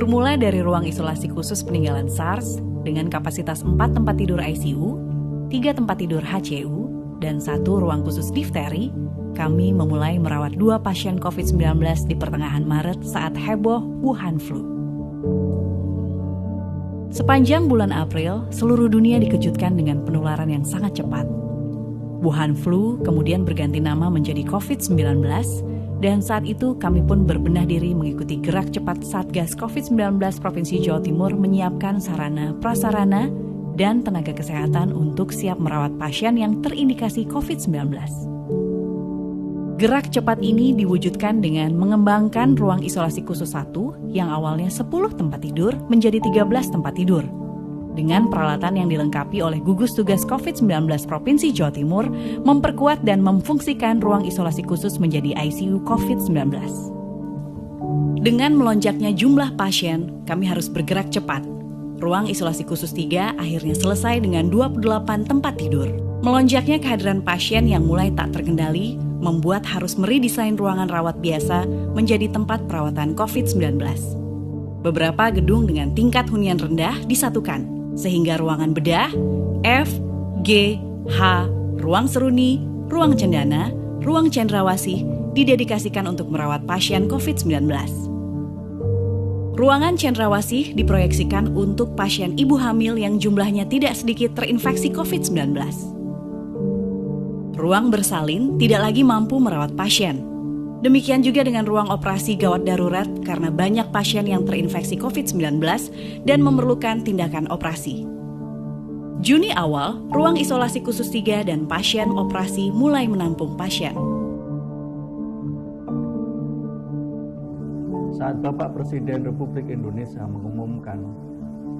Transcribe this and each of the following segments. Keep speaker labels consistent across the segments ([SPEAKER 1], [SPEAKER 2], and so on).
[SPEAKER 1] Bermula dari ruang isolasi khusus peninggalan SARS dengan kapasitas 4 tempat tidur ICU, 3 tempat tidur HCU, dan 1 ruang khusus difteri, kami memulai merawat 2 pasien COVID-19 di pertengahan Maret saat heboh Wuhan Flu. Sepanjang bulan April, seluruh dunia dikejutkan dengan penularan yang sangat cepat. Wuhan Flu kemudian berganti nama menjadi COVID-19, dan saat itu kami pun berbenah diri mengikuti gerak cepat Satgas COVID-19 Provinsi Jawa Timur menyiapkan sarana, prasarana, dan tenaga kesehatan untuk siap merawat pasien yang terindikasi COVID-19. Gerak cepat ini diwujudkan dengan mengembangkan ruang isolasi khusus 1 yang awalnya 10 tempat tidur menjadi 13 tempat tidur. Dengan peralatan yang dilengkapi oleh gugus tugas COVID-19 Provinsi Jawa Timur, memperkuat dan memfungsikan ruang isolasi khusus menjadi ICU COVID-19. Dengan melonjaknya jumlah pasien, kami harus bergerak cepat. Ruang isolasi khusus 3 akhirnya selesai dengan 28 tempat tidur. Melonjaknya kehadiran pasien yang mulai tak terkendali, membuat harus meredesain ruangan rawat biasa menjadi tempat perawatan COVID-19. Beberapa gedung dengan tingkat hunian rendah disatukan, sehingga ruangan bedah, F, G, H, ruang seruni, ruang cendana, ruang cendrawasih didedikasikan untuk merawat pasien COVID-19. Ruangan cendrawasih diproyeksikan untuk pasien ibu hamil yang jumlahnya tidak sedikit terinfeksi COVID-19. Ruang bersalin tidak lagi mampu merawat pasien. Demikian juga dengan ruang operasi gawat darurat karena banyak pasien yang terinfeksi COVID-19 dan memerlukan tindakan operasi. Juni awal, ruang isolasi khusus 3 dan pasien operasi mulai menampung pasien.
[SPEAKER 2] Saat Bapak Presiden Republik Indonesia mengumumkan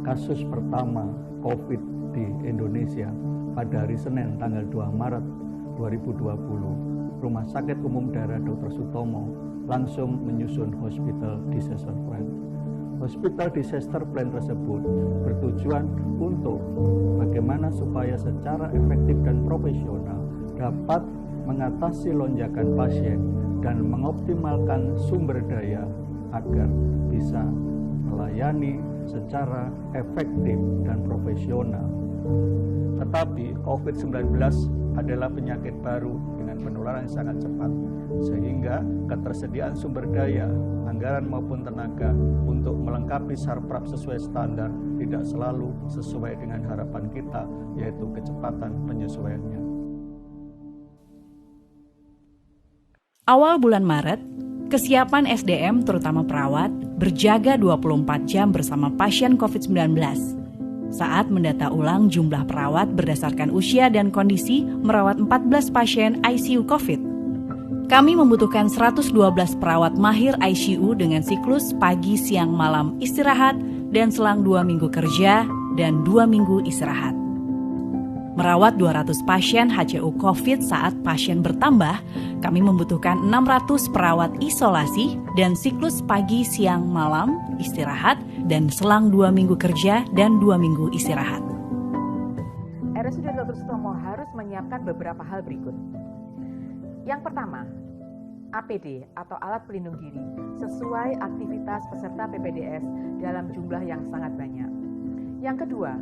[SPEAKER 2] kasus pertama COVID di Indonesia pada hari Senin tanggal 2 Maret 2020, Rumah Sakit Umum Daerah Dr. Sutomo langsung menyusun Hospital Disaster Plan. Hospital Disaster Plan tersebut bertujuan untuk bagaimana supaya secara efektif dan profesional dapat mengatasi lonjakan pasien dan mengoptimalkan sumber daya agar bisa melayani secara efektif dan profesional. Tetapi COVID-19 adalah penyakit baru dengan penularan yang sangat cepat, sehingga ketersediaan sumber daya, anggaran maupun tenaga untuk melengkapi sarprap sesuai standar tidak selalu sesuai dengan harapan kita, yaitu kecepatan penyesuaiannya.
[SPEAKER 1] Awal bulan Maret, kesiapan SDM terutama perawat berjaga 24 jam bersama pasien COVID-19. Saat mendata ulang jumlah perawat berdasarkan usia dan kondisi merawat 14 pasien ICU COVID. Kami membutuhkan 112 perawat mahir ICU dengan siklus pagi, siang, malam istirahat dan selang 2 minggu kerja dan 2 minggu istirahat. Merawat 200 pasien HCU COVID saat pasien bertambah, kami membutuhkan 600 perawat isolasi dan siklus pagi, siang, malam, istirahat, dan selang 2 minggu kerja dan 2 minggu istirahat.
[SPEAKER 3] RSUD Dr. Sutomo harus menyiapkan beberapa hal berikut. Yang pertama, APD atau alat pelindung diri sesuai aktivitas peserta PPDS dalam jumlah yang sangat banyak. Yang kedua,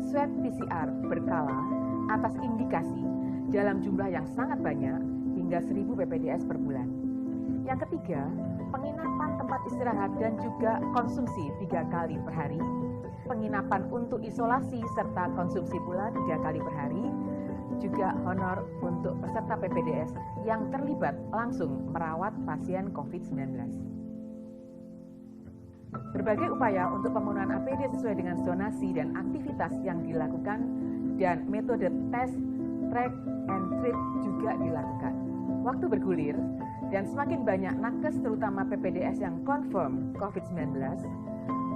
[SPEAKER 3] swab PCR berkala atas indikasi dalam jumlah yang sangat banyak hingga 1.000 PPDS per bulan. Yang ketiga, penginapan tempat istirahat dan juga konsumsi 3 kali per hari, penginapan untuk isolasi serta konsumsi pula 3 kali per hari, juga honor untuk peserta PPDS yang terlibat langsung merawat pasien COVID-19. Berbagai upaya untuk pemenuhan APD sesuai dengan zonasi dan aktivitas yang dilakukan dan metode tes, track, and treat juga dilakukan. Waktu bergulir dan semakin banyak nakes terutama PPDS yang confirm COVID-19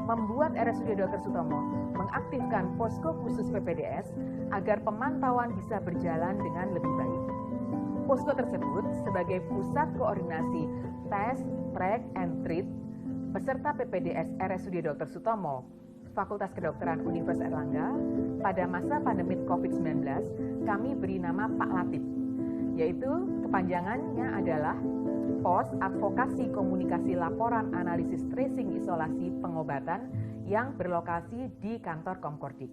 [SPEAKER 3] membuat RSUD Dr. Sutomo mengaktifkan posko khusus PPDS agar pemantauan bisa berjalan dengan lebih baik. Posko tersebut sebagai pusat koordinasi tes, track, and treat peserta PPDS RSUD Dr. Sutomo, Fakultas Kedokteran Universitas Airlangga, pada masa pandemi COVID-19, kami beri nama Pak Latif, yaitu kepanjangannya adalah POS, Advokasi Komunikasi Laporan Analisis Tracing Isolasi Pengobatan yang berlokasi di kantor Komkordik.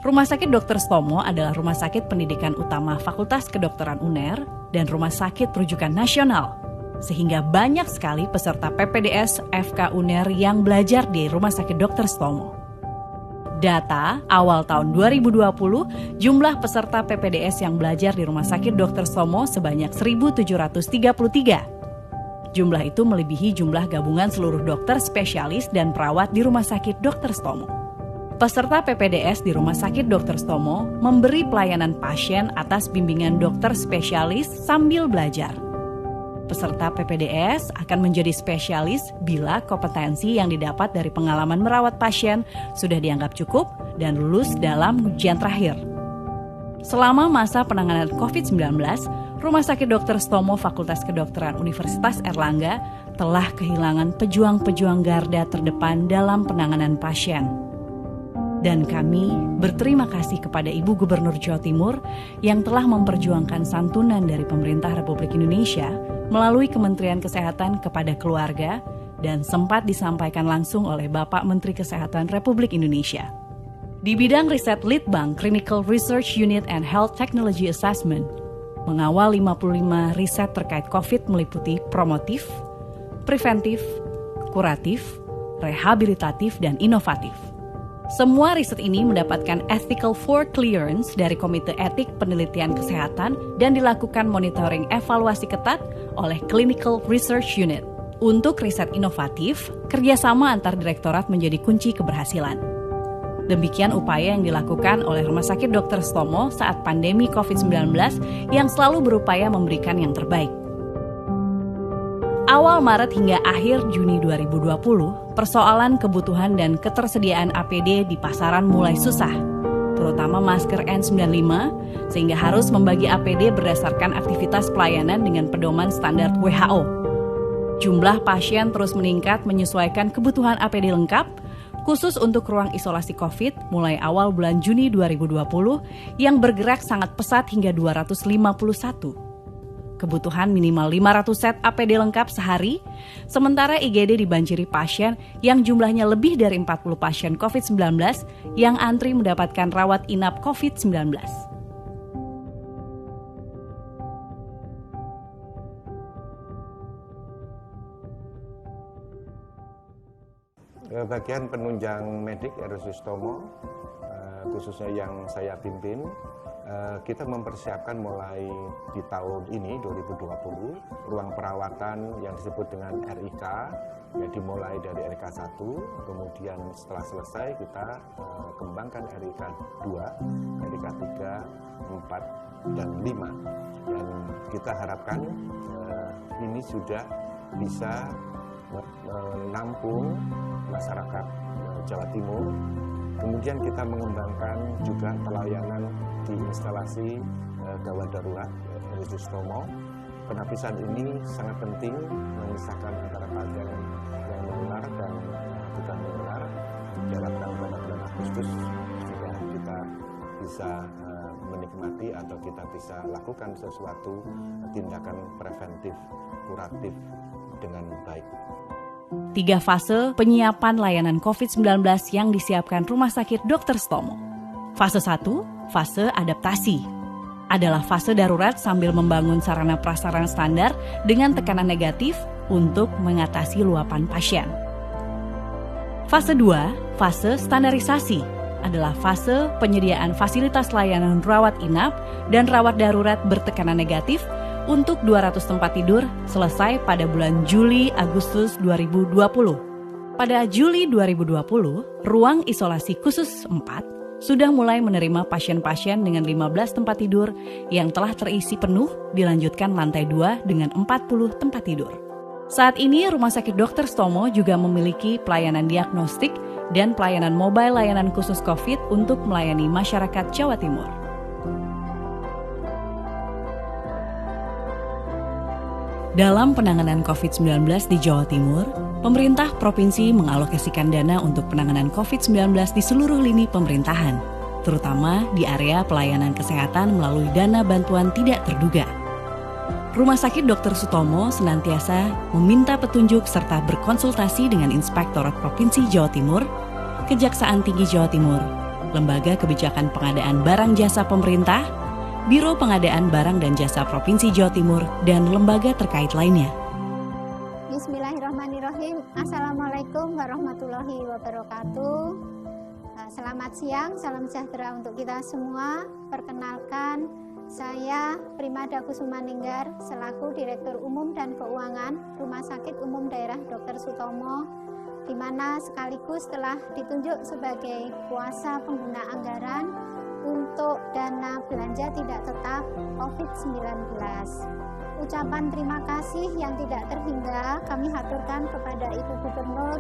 [SPEAKER 1] Rumah Sakit Dr. Stomo adalah rumah sakit pendidikan utama Fakultas Kedokteran UNER dan rumah sakit rujukan nasional, sehingga banyak sekali peserta PPDS FK UNER yang belajar di Rumah Sakit Dr. Stomo. Data awal tahun 2020, jumlah peserta PPDS yang belajar di Rumah Sakit Dr. Stomo sebanyak 1.733. Jumlah itu melebihi jumlah gabungan seluruh dokter spesialis dan perawat di Rumah Sakit Dr. Stomo. Peserta PPDS di Rumah Sakit Dr. Stomo memberi pelayanan pasien atas bimbingan dokter spesialis sambil belajar. Peserta PPDS akan menjadi spesialis bila kompetensi yang didapat dari pengalaman merawat pasien sudah dianggap cukup dan lulus dalam ujian terakhir. Selama masa penanganan COVID-19, Rumah Sakit Dr. Stomo Fakultas Kedokteran Universitas Erlangga telah kehilangan pejuang-pejuang garda terdepan dalam penanganan pasien. Dan kami berterima kasih kepada Ibu Gubernur Jawa Timur yang telah memperjuangkan santunan dari pemerintah Republik Indonesia melalui Kementerian Kesehatan kepada keluarga dan sempat disampaikan langsung oleh Bapak Menteri Kesehatan Republik Indonesia. Di bidang riset Litbang Clinical Research Unit and Health Technology Assessment, mengawal 55 riset terkait COVID meliputi promotif, preventif, kuratif, rehabilitatif, dan inovatif. Semua riset ini mendapatkan Ethical for Clearance dari Komite Etik Penelitian Kesehatan dan dilakukan monitoring evaluasi ketat oleh Clinical Research Unit. Untuk riset inovatif, kerjasama antar direktorat menjadi kunci keberhasilan. Demikian upaya yang dilakukan oleh Rumah Sakit Dr. Stomo saat pandemi COVID-19 yang selalu berupaya memberikan yang terbaik. Awal Maret hingga akhir Juni 2020, persoalan kebutuhan dan ketersediaan APD di pasaran mulai susah, terutama masker N95, sehingga harus membagi APD berdasarkan aktivitas pelayanan dengan pedoman standar WHO. Jumlah pasien terus meningkat menyesuaikan kebutuhan APD lengkap, khusus untuk ruang isolasi COVID mulai awal bulan Juni 2020 yang bergerak sangat pesat hingga 251. Kebutuhan minimal 500 set APD lengkap sehari, sementara IGD dibanjiri pasien yang jumlahnya lebih dari 40 pasien COVID-19 yang antri mendapatkan rawat inap COVID-19.
[SPEAKER 4] Bagian penunjang medik RSUD Stomo, khususnya yang saya pimpin, kita mempersiapkan mulai di tahun ini 2020 ruang perawatan yang disebut dengan RIK, ya dimulai dari RIK 1, kemudian setelah selesai kita kembangkan RIK 2, RIK 3, 4, dan 5. Dan kita harapkan ini sudah bisa menampung masyarakat Jawa Timur. Kemudian kita mengembangkan juga pelayanan di instalasi gawat darurat RSUD Stomo. Penapisan ini sangat penting memisahkan antara pasien yang menular dan tidak menular. Diharapkan pada bulan Agustus sudah kita bisa menikmati atau kita bisa lakukan sesuatu tindakan preventif, kuratif dengan baik.
[SPEAKER 1] 3 fase penyiapan layanan COVID-19 yang disiapkan Rumah Sakit Dr. Stomo. Fase 1, fase adaptasi, adalah fase darurat sambil membangun sarana prasarana standar dengan tekanan negatif untuk mengatasi luapan pasien. Fase 2, fase standarisasi, adalah fase penyediaan fasilitas layanan rawat inap dan rawat darurat bertekanan negatif untuk 200 tempat tidur selesai pada bulan Juli-Agustus 2020. Pada Juli 2020, ruang isolasi khusus 4 sudah mulai menerima pasien-pasien dengan 15 tempat tidur yang telah terisi penuh, dilanjutkan lantai 2 dengan 40 tempat tidur. Saat ini Rumah Sakit Dr. Stomo juga memiliki pelayanan diagnostik dan pelayanan mobile layanan khusus COVID untuk melayani masyarakat Jawa Timur. Dalam penanganan COVID-19 di Jawa Timur, pemerintah provinsi mengalokasikan dana untuk penanganan COVID-19 di seluruh lini pemerintahan, terutama di area pelayanan kesehatan melalui dana bantuan tidak terduga. Rumah Sakit Dr. Sutomo senantiasa meminta petunjuk serta berkonsultasi dengan Inspektorat Provinsi Jawa Timur, Kejaksaan Tinggi Jawa Timur, Lembaga Kebijakan Pengadaan Barang Jasa Pemerintah, Biro Pengadaan Barang dan Jasa Provinsi Jawa Timur, dan lembaga terkait lainnya.
[SPEAKER 5] Bismillahirrahmanirrahim. Assalamualaikum warahmatullahi wabarakatuh. Selamat siang, salam sejahtera untuk kita semua. Perkenalkan, saya Primada Kusumaninggar selaku Direktur Umum dan Keuangan Rumah Sakit Umum Daerah Dr. Sutomo, di mana sekaligus telah ditunjuk sebagai kuasa pengguna anggaran untuk dana belanja tidak tetap COVID-19. Ucapan terima kasih yang tidak terhingga kami haturkan kepada Ibu Gubernur,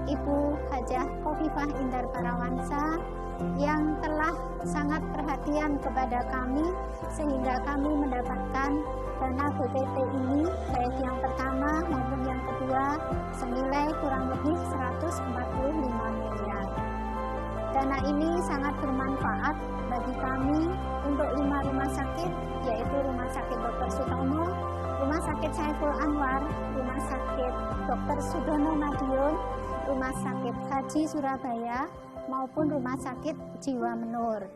[SPEAKER 5] Ibu Hajah Khofifah Indar Parawansa, yang telah sangat perhatian kepada kami sehingga kami mendapatkan dana BPT ini, baik yang pertama maupun yang kedua, senilai kurang lebih 145 miliar. Dana ini sangat bermanfaat bagi kami untuk 5 rumah sakit, yaitu Rumah Sakit Dr. Sutomo, Rumah Sakit Saiful Anwar, Rumah Sakit Dr. Sudono Madiun, Rumah Sakit Haji Surabaya, maupun Rumah Sakit Jiwa Menur.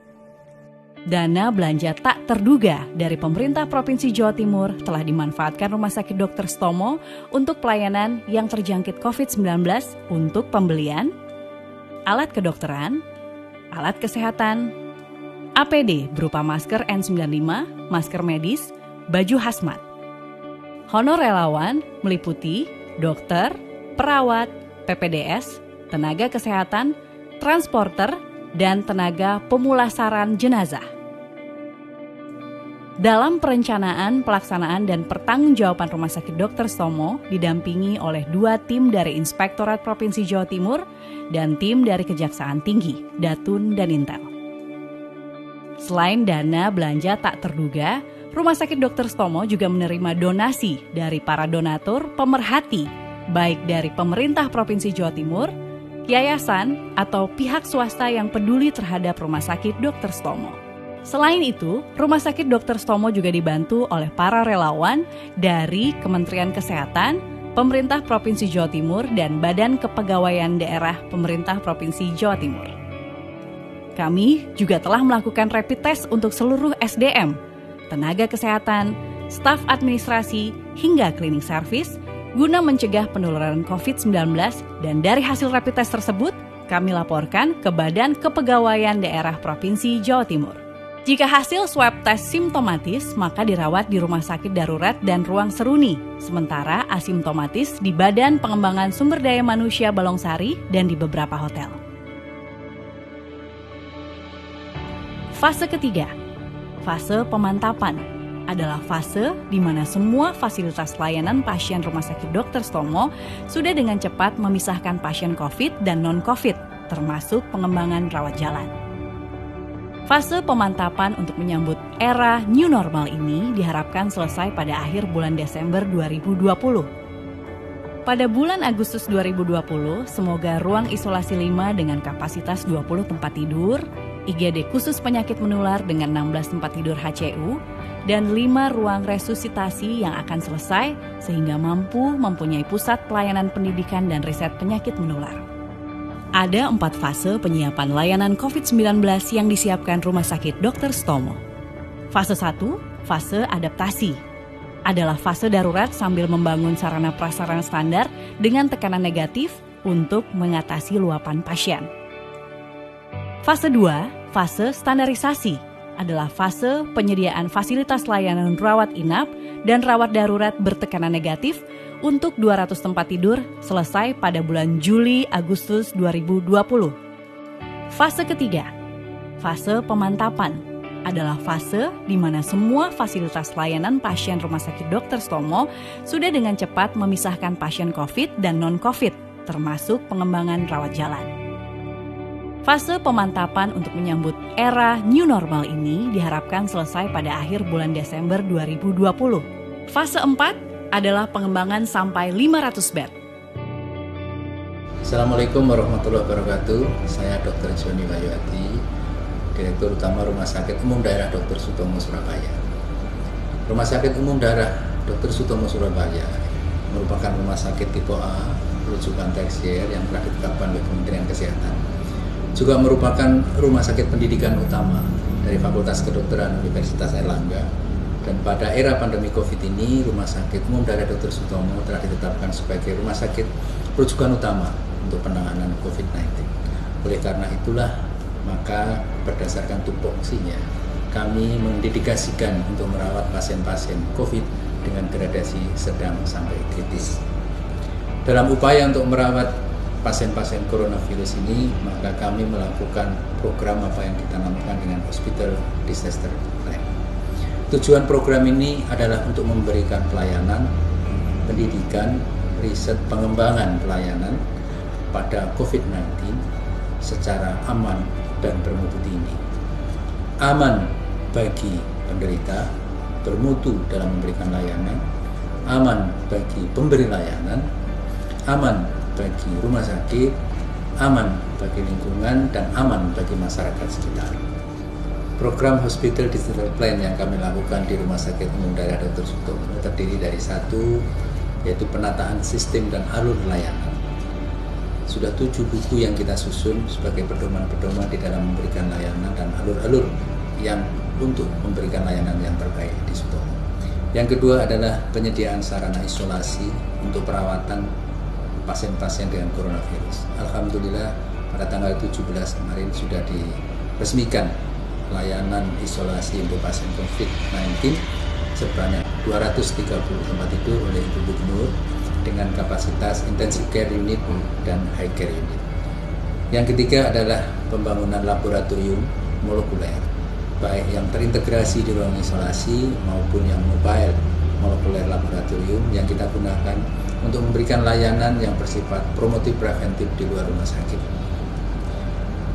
[SPEAKER 1] Dana belanja tak terduga dari pemerintah Provinsi Jawa Timur telah dimanfaatkan Rumah Sakit Dr. Sutomo untuk pelayanan yang terjangkit COVID-19 untuk pembelian alat kedokteran, alat kesehatan, APD berupa masker N95, masker medis, baju hazmat. Honor relawan meliputi dokter, perawat, PPDS, tenaga kesehatan, transporter, dan tenaga pemulasaran jenazah. Dalam perencanaan, pelaksanaan, dan pertanggungjawaban Rumah Sakit Dr. Sutomo didampingi oleh 2 tim dari Inspektorat Provinsi Jawa Timur dan tim dari Kejaksaan Tinggi, Datun, dan Intel. Selain dana belanja tak terduga, Rumah Sakit Dr. Sutomo juga menerima donasi dari para donatur pemerhati, baik dari pemerintah Provinsi Jawa Timur, yayasan, atau pihak swasta yang peduli terhadap Rumah Sakit Dr. Sutomo. Selain itu, Rumah Sakit Dr. Sutomo juga dibantu oleh para relawan dari Kementerian Kesehatan, Pemerintah Provinsi Jawa Timur, dan Badan Kepegawaian Daerah Pemerintah Provinsi Jawa Timur. Kami juga telah melakukan rapid test untuk seluruh SDM, tenaga kesehatan, staf administrasi, hingga cleaning service, guna mencegah penularan COVID-19, dan dari hasil rapid test tersebut, kami laporkan ke Badan Kepegawaian Daerah Provinsi Jawa Timur. Jika hasil swab test simptomatis, maka dirawat di rumah sakit darurat dan ruang seruni, sementara asimptomatis di Badan Pengembangan Sumber Daya Manusia Balongsari dan di beberapa hotel. Fase ketiga, fase pemantapan, adalah fase di mana semua fasilitas layanan pasien Rumah Sakit Dr. Sutomo sudah dengan cepat memisahkan pasien COVID dan non-COVID, termasuk pengembangan rawat jalan. Fase pemantapan untuk menyambut era new normal ini diharapkan selesai pada akhir bulan Desember 2020. Pada bulan Agustus 2020, semoga ruang isolasi 5 dengan kapasitas 20 tempat tidur, IGD khusus penyakit menular dengan 16 tempat tidur HCU, dan 5 ruang resusitasi yang akan selesai sehingga mampu mempunyai pusat pelayanan pendidikan dan riset penyakit menular. Ada 4 fase penyiapan layanan COVID-19 yang disiapkan Rumah Sakit Dr. Sutomo. Fase 1, fase adaptasi, adalah fase darurat sambil membangun sarana prasarana standar dengan tekanan negatif untuk mengatasi luapan pasien. Fase 2, fase standarisasi, adalah fase penyediaan fasilitas layanan rawat inap dan rawat darurat bertekanan negatif untuk 200 tempat tidur selesai pada bulan Juli-Agustus 2020. Fase ketiga, fase pemantapan, adalah fase di mana semua fasilitas layanan pasien Rumah Sakit Dr. Sutomo sudah dengan cepat memisahkan pasien COVID dan non-COVID, termasuk pengembangan rawat jalan. Fase pemantapan untuk menyambut era new normal ini diharapkan selesai pada akhir bulan Desember 2020. Fase 4 adalah pengembangan sampai 500 bed.
[SPEAKER 6] Assalamualaikum warahmatullahi wabarakatuh. Saya Dr. Joni Wahyuwati, Direktur Utama Rumah Sakit Umum Daerah Dr. Sutomo Surabaya. Rumah Sakit Umum Daerah Dr. Sutomo Surabaya merupakan rumah sakit tipe A rujukan tersier yang telah ditetapkan oleh Kementerian Kesehatan. Juga merupakan rumah sakit pendidikan utama dari Fakultas Kedokteran Universitas Airlangga. Dan pada era pandemi COVID ini, Rumah Sakit Umum Daerah Dr. Sutomo telah ditetapkan sebagai rumah sakit rujukan utama untuk penanganan COVID-19. Oleh karena itulah, maka berdasarkan tupoksinya, kami mendedikasikan untuk merawat pasien-pasien COVID dengan gradasi sedang sampai kritis. Dalam upaya untuk merawat pasien-pasien coronavirus ini, maka kami melakukan program apa yang kita namakan dengan Hospital Disaster Plan. Tujuan program ini adalah untuk memberikan pelayanan, pendidikan, riset, pengembangan pelayanan pada COVID-19 secara aman dan bermutu tinggi. Aman bagi penderita, bermutu dalam memberikan layanan, aman bagi pemberi layanan, aman bagi rumah sakit, aman bagi lingkungan, dan aman bagi masyarakat sekitar. Program Hospital Digital Plan yang kami lakukan di Rumah Sakit Umum Daerah Dr. Sutomo terdiri dari satu, yaitu penataan sistem dan alur layanan. Sudah 7 buku yang kita susun sebagai pedoman-pedoman di dalam memberikan layanan dan alur-alur yang untuk memberikan layanan yang terbaik di Sutomo. Yang kedua adalah penyediaan sarana isolasi untuk perawatan pasien-pasien dengan coronavirus. Alhamdulillah pada tanggal 17 kemarin sudah diresmikan layanan isolasi untuk pasien COVID-19 sebanyak 230 tempat tidur oleh Ibu Gubernur dengan kapasitas intensive care unit dan high care unit. Yang ketiga adalah pembangunan laboratorium molekuler, baik yang terintegrasi di ruang isolasi maupun yang mobile molekuler laboratorium yang kita gunakan untuk memberikan layanan yang bersifat promotif preventif di luar rumah sakit.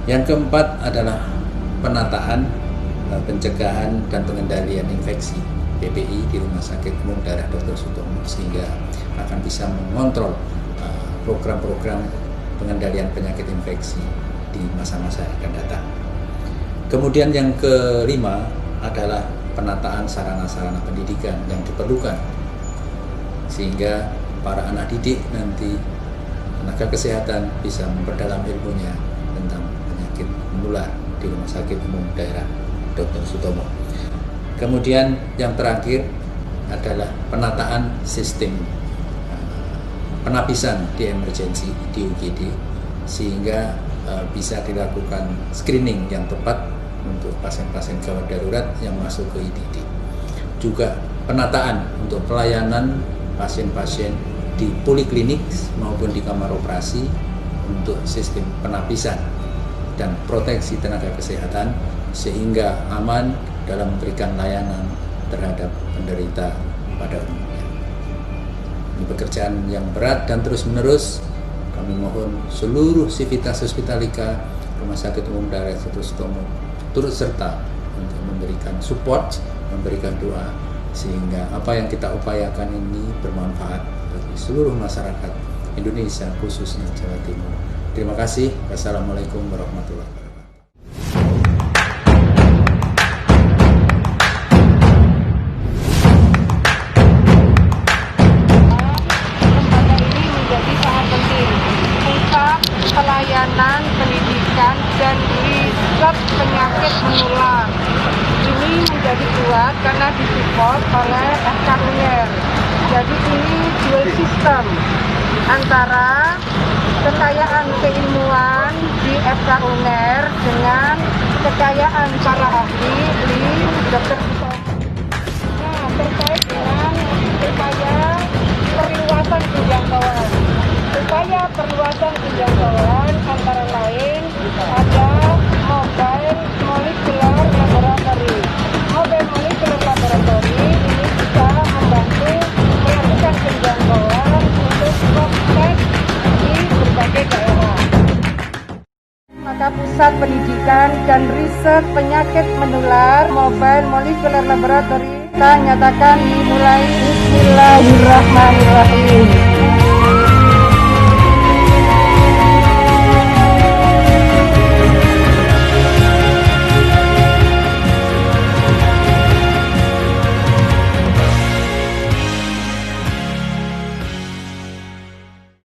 [SPEAKER 6] Yang keempat adalah penataan, pencegahan dan pengendalian infeksi PPI di Rumah Sakit Umum Daerah Dr. Sutomo sehingga akan bisa mengontrol program-program pengendalian penyakit infeksi di masa-masa yang akan datang. Kemudian yang kelima adalah penataan sarana-sarana pendidikan yang diperlukan sehingga para anak didik nanti tenaga kesehatan bisa memperdalam ilmunya tentang penyakit menular di Rumah Sakit Umum Daerah Dr. Sutomo. Kemudian yang terakhir adalah penataan sistem penapisan di emergency di UGD sehingga bisa dilakukan screening yang tepat untuk pasien-pasien gawat darurat yang masuk ke IDD. Juga penataan untuk pelayanan pasien-pasien di poliklinik maupun di kamar operasi untuk sistem penapisan dan proteksi tenaga kesehatan sehingga aman dalam memberikan layanan terhadap penderita pada umumnya. Ini pekerjaan yang berat dan terus-menerus. Kami mohon seluruh sivitas hospitalika Rumah Sakit Umum Daerah Dr. Sutomo turut serta untuk memberikan support, memberikan doa sehingga apa yang kita upayakan ini bermanfaat bagi seluruh masyarakat Indonesia khususnya Jawa Timur. Terima kasih. Wassalamualaikum warahmatullahi wabarakatuh.
[SPEAKER 7] Pelayanan pendidikan dan riset penyakit menular ini menjadi kuat karena disupport oleh FK UNER. Jadi ini dual system antara kekayaan keilmuan di FK UNER dengan kekayaan para ahli di Dr. Sutomo. Nah, terkait dengan upaya perluasan penjangkauan. Upaya perluasan penjangkauan antara lain ada mobile molecular laboratory. Mobile molecular laboratory ini bisa membantu melakukan penjangkauan untuk swab di berbagai daerah. Maka Pusat Pendidikan dan Riset Penyakit Menular Mobile Molecular Laboratory kita nyatakan dimulai. Bismillahirrahmanirrahim.